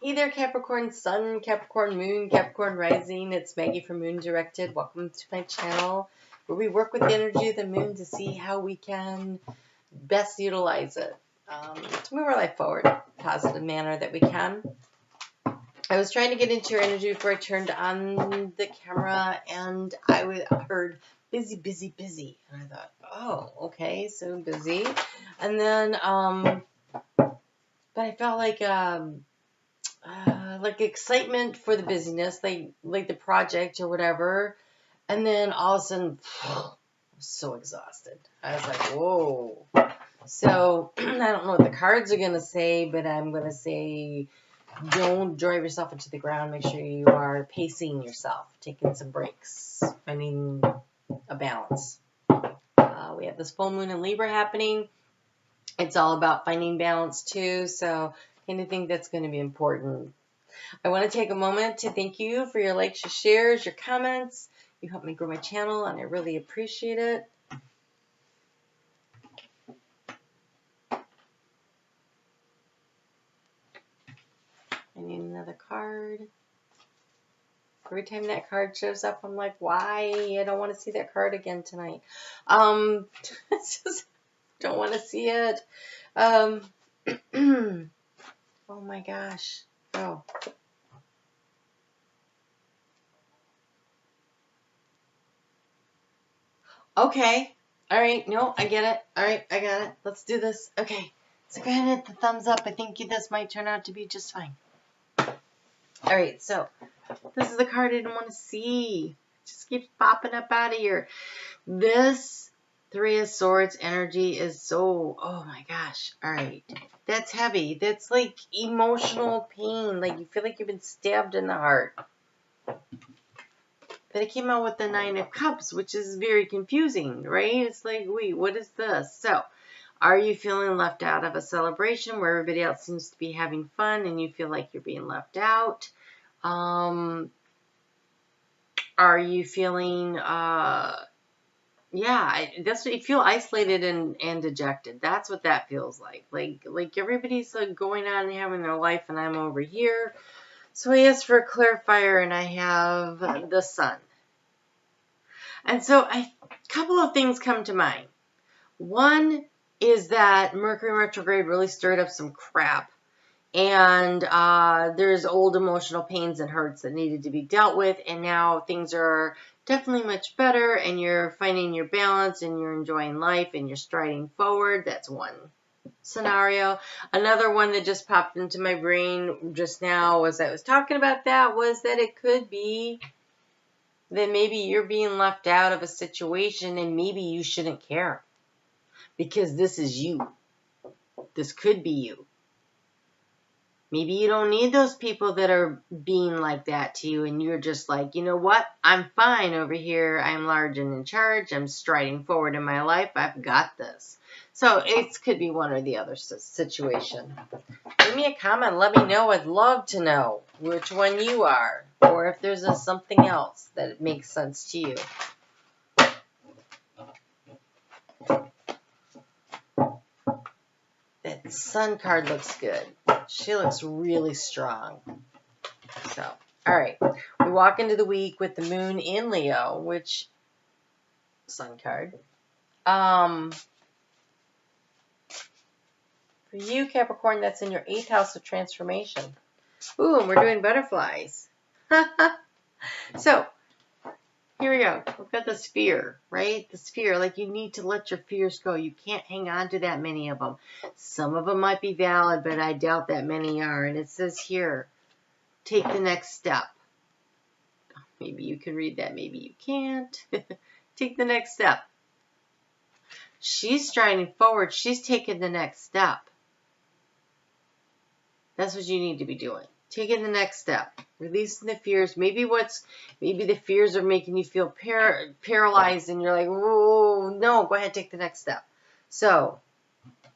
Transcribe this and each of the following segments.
Hey there, Capricorn Sun, Capricorn Moon, Capricorn Rising. It's Maggie from Moon Directed. Welcome to my channel where we work with the energy of the moon to see how we can best utilize it to move our life forward in a positive manner that we can. I was trying to get into your energy before I turned on the camera, and I heard busy, busy, busy. And I thought, oh, okay, so busy. And then, but I felt like excitement for the busyness, like the project or whatever. And then all of a sudden, I was so exhausted. I was like, whoa. So I don't know what the cards are going to say, but I'm going to say don't drive yourself into the ground. Make sure you are pacing yourself, taking some breaks, finding a balance. We have this full moon in Libra happening. It's all about finding balance too. So I think that's going to be important. I want to take a moment to thank you for your likes, your shares, your comments. You help me grow my channel, and I really appreciate it. I need another card. Every time that card shows up, I'm like, why? I don't want to see that card again tonight. Just don't want to see it. Oh my gosh. Oh. Okay. All right. No, I get it. All right. I got it. Let's do this. Okay. So go ahead and hit the thumbs up. I think this might turn out to be just fine. All right. So this is the card I didn't want to see. It just keeps popping up out of here. This Three of Swords energy is so, oh my gosh. All right. That's heavy. That's like emotional pain. Like you feel like you've been stabbed in the heart. But it came out with the Nine of Cups, which is very confusing, right? It's like, wait, what is this? So, are you feeling left out of a celebration where everybody else seems to be having fun and you feel like you're being left out? Are you feeling, that's what you feel, isolated and dejected. That's what that feels like. Like everybody's going on and having their life, and I'm over here. So I asked for a clarifier, and I have the Sun. And so a couple of things come to mind. One is that Mercury retrograde really stirred up some crap. And there's old emotional pains and hurts that needed to be dealt with. And now things are definitely much better. And you're finding your balance, and you're enjoying life, and you're striding forward. That's one scenario. Another one that just popped into my brain just now as I was talking about that was that it could be that maybe you're being left out of a situation, and maybe you shouldn't care because this is you. This could be you. Maybe you don't need those people that are being like that to you, and you're just like, you know what? I'm fine over here. I'm large and in charge. I'm striding forward in my life. I've got this. So it could be one or the other situation. Leave me a comment. Let me know. I'd love to know which one you are, or if there's something else that makes sense to you. That Sun card looks good. She looks really strong. So, all right. We walk into the week with the moon in Leo, which, Sun card. For you, Capricorn, that's in your 8th house of transformation. Ooh, and we're doing butterflies. So, here we go. We've got the sphere, right? The sphere, like you need to let your fears go. You can't hang on to that many of them. Some of them might be valid, but I doubt that many are. And it says here, take the next step. Maybe you can read that. Maybe you can't. Take the next step. She's striding forward. She's taking the next step. That's what you need to be doing. Taking the next step. Releasing the fears. Maybe the fears are making you feel paralyzed, and you're like, oh, no, go ahead, take the next step. So,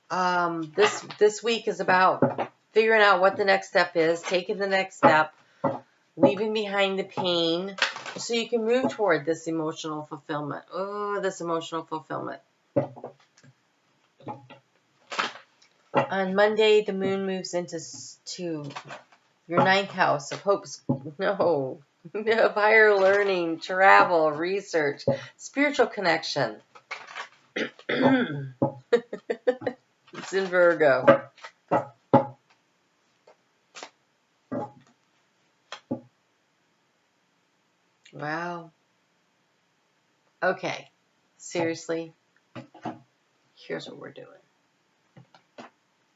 this week is about figuring out what the next step is, taking the next step, leaving behind the pain, so you can move toward this emotional fulfillment. Oh, this emotional fulfillment. On Monday, the moon moves into Your ninth house of hopes, no, of higher learning, travel, research, spiritual connection. It's in Virgo. Wow. Okay. Seriously, here's what we're doing.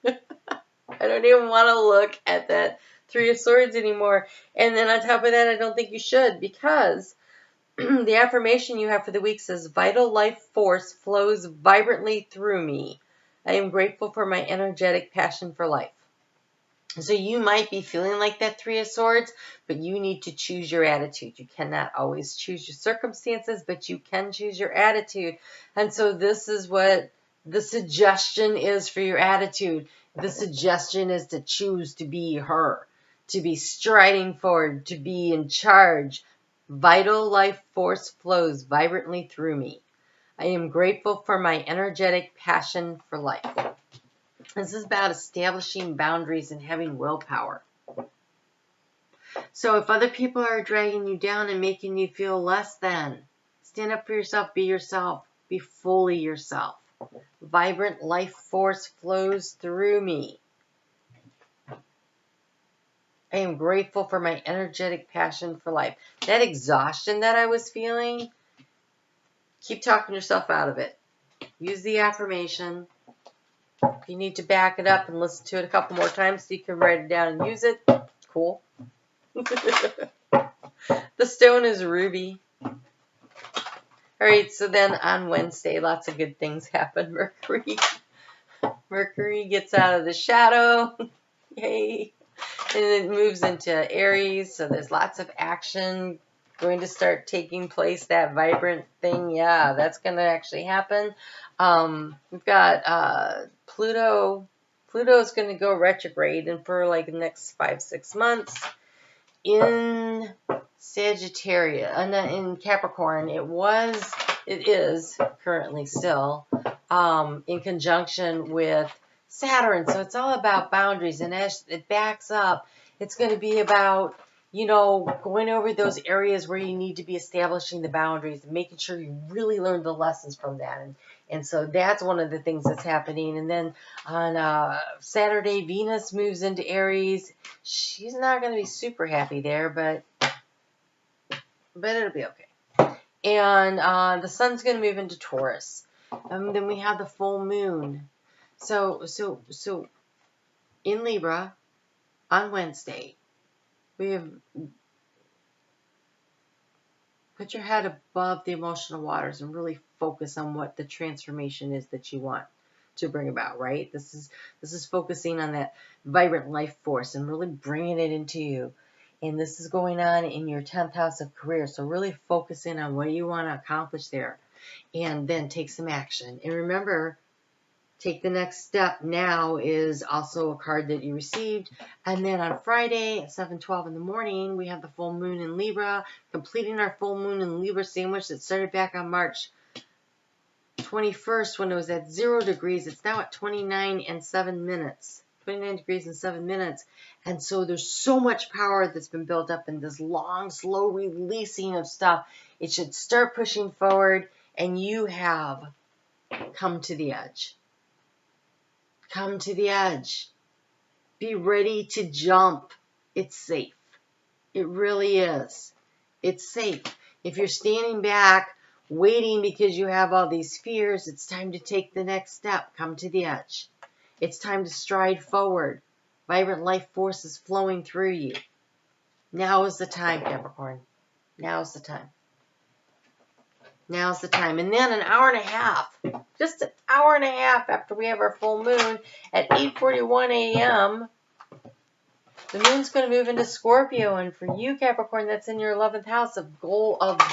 I don't even want to look at that Three of Swords anymore. And then on top of that, I don't think you should, because the affirmation you have for the week says, vital life force flows vibrantly through me. I am grateful for my energetic passion for life. So you might be feeling like that Three of Swords, but you need to choose your attitude. You cannot always choose your circumstances, but you can choose your attitude. And so this is what the suggestion is for your attitude. The suggestion is to choose to be her, to be striding forward, to be in charge. Vital life force flows vibrantly through me. I am grateful for my energetic passion for life. This is about establishing boundaries and having willpower. So if other people are dragging you down and making you feel less than, stand up for yourself, be fully yourself. Vibrant life force flows through me. I am grateful for my energetic passion for life. That exhaustion that I was feeling, keep talking yourself out of it. Use the affirmation. If you need to back it up and listen to it a couple more times so you can write it down and use it, cool. The stone is ruby. All right, so then on Wednesday, lots of good things happen. Mercury gets out of the shadow. Yay. And it moves into Aries, so there's lots of action going to start taking place. That vibrant thing, yeah, that's going to actually happen. We've got Pluto. Pluto's going to go retrograde, and for like the next 5-6 months in Sagittarius, in Capricorn. It is currently still in conjunction with Saturn. So it's all about boundaries, and as it backs up, it's going to be about, going over those areas where you need to be establishing the boundaries and making sure you really learn the lessons from that. And so that's one of the things that's happening. And then on Saturday, Venus moves into Aries. She's not going to be super happy there, but it'll be okay. And the sun's going to move into Taurus. Then we have the full moon. So in Libra on Wednesday, we have put your head above the emotional waters and really focus on what the transformation is that you want to bring about, right? This is focusing on that vibrant life force and really bringing it into you. And this is going on in your 10th house of career. So really focusing on what you want to accomplish there, and then take some action. And remember, take the next step now is also a card that you received. And then on Friday at 7:12 in the morning, we have the full moon in Libra, completing our full moon in Libra sandwich that started back on March 21st when it was at 0 degrees. It's now at 29 and 7 minutes. 29 degrees and 7 minutes. And so there's so much power that's been built up in this long, slow releasing of stuff. It should start pushing forward, and you have come to the edge. Come to the edge. Be ready to jump. It's safe. It really is. It's safe. If you're standing back, waiting because you have all these fears, it's time to take the next step. Come to the edge. It's time to stride forward. Vibrant life force is flowing through you. Now is the time, Capricorn. Now is the time. Now's the time. And then an hour and a half, just an hour and a half after we have our full moon at 8:41 a.m., the moon's going to move into Scorpio. And for you, Capricorn, that's in your 11th house of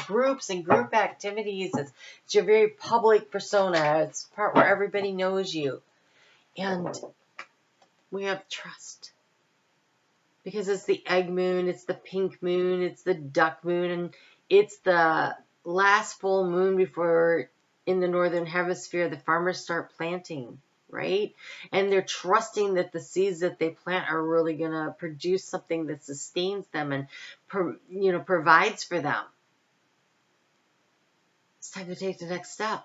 groups and group activities. It's your very public persona. It's the part where everybody knows you. And we have trust. Because it's the egg moon, it's the pink moon, it's the duck moon, and it's the last full moon before in the northern hemisphere the farmers start planting, right? And they're trusting that the seeds that they plant are really going to produce something that sustains them and, provides for them. It's time to take the next step.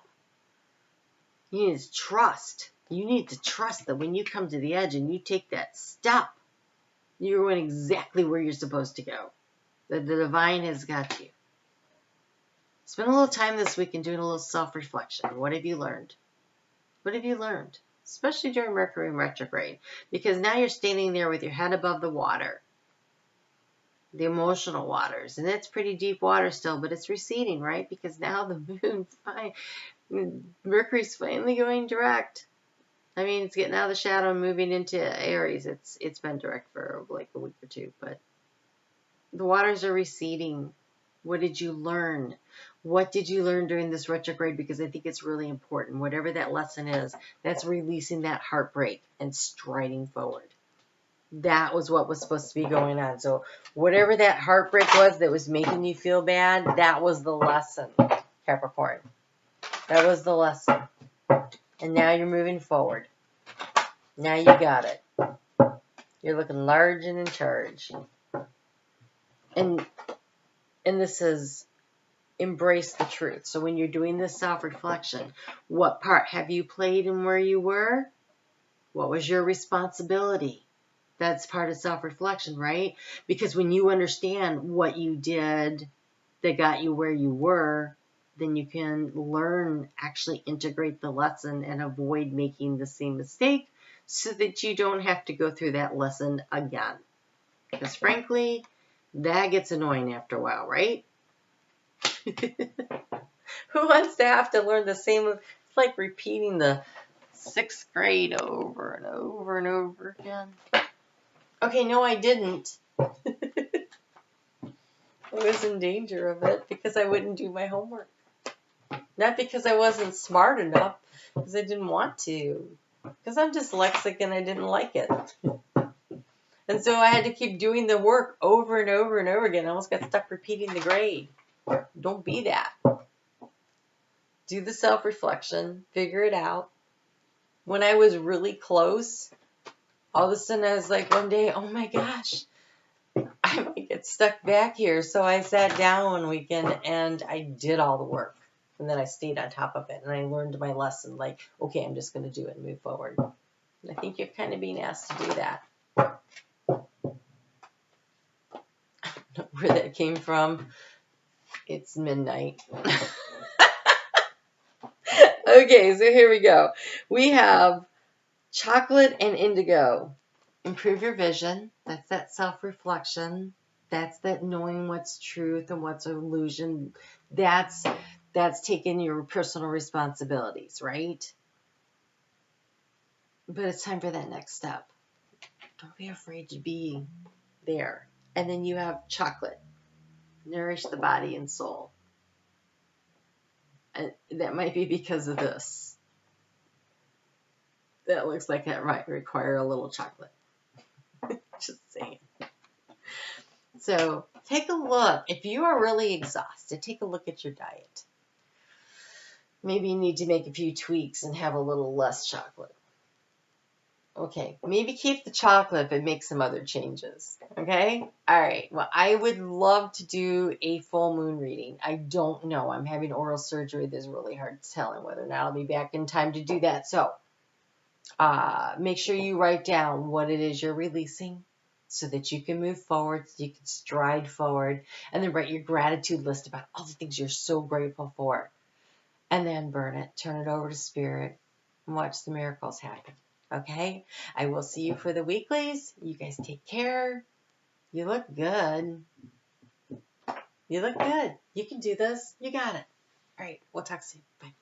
You need to trust. You need to trust that when you come to the edge and you take that step, you're going exactly where you're supposed to go. That the divine has got you. Spend a little time this week and doing a little self-reflection. What have you learned? What have you learned? Especially during Mercury in retrograde. Because now you're standing there with your head above the water. The emotional waters. And it's pretty deep water still, but it's receding, right? Because now the moon's fine. Mercury's finally going direct. I mean, it's getting out of the shadow and moving into Aries. It's been direct for like a week or two, but the waters are receding. What did you learn? What did you learn during this retrograde? Because I think it's really important. Whatever that lesson is, that's releasing that heartbreak and striding forward. That was what was supposed to be going on. So whatever that heartbreak was that was making you feel bad, that was the lesson, Capricorn. That was the lesson. And now you're moving forward. Now you got it. You're looking large and in charge. And this is embrace the truth. So when you're doing this self-reflection, what part have you played in where you were? What was your responsibility? That's part of self-reflection, right? Because when you understand what you did that got you where you were, then you can learn, actually integrate the lesson and avoid making the same mistake so that you don't have to go through that lesson again. Because frankly, that gets annoying after a while, right? Who wants to have to learn the same? It's like repeating the 6th grade over and over and over again. Okay, no, I didn't. I was in danger of it because I wouldn't do my homework. Not because I wasn't smart enough, because I didn't want to. Because I'm dyslexic and I didn't like it. And so I had to keep doing the work over and over and over again. I almost got stuck repeating the grade. Don't be that. Do the self-reflection. Figure it out. When I was really close, all of a sudden I was like one day, oh my gosh, I might get stuck back here. So I sat down one weekend and I did all the work. And then I stayed on top of it and I learned my lesson. Like, okay, I'm just going to do it and move forward. And I think you're kind of being asked to do that. Where that came from, it's midnight. Okay, so here we go. We have chocolate and indigo. Improve your vision. That's that self-reflection. That's that knowing what's truth and what's illusion. That's taking your personal responsibilities, right? But it's time for that next step. Don't be afraid to be there. And then you have chocolate. Nourish the body and soul. And that might be because of this. That looks like that might require a little chocolate. Just saying. So take a look. If you are really exhausted, take a look at your diet. Maybe you need to make a few tweaks and have a little less chocolate. Okay, maybe keep the chocolate but make some other changes. Okay? All right. Well, I would love to do a full moon reading. I don't know. I'm having oral surgery. There's really hard telling whether or not I'll be back in time to do that. So make sure you write down what it is you're releasing so that you can move forward, so you can stride forward, and then write your gratitude list about all the things you're so grateful for. And then burn it, turn it over to spirit, and watch the miracles happen. Okay? I will see you for the weeklies. You guys take care. You look good. You look good. You can do this. You got it. All right. We'll talk soon. Bye.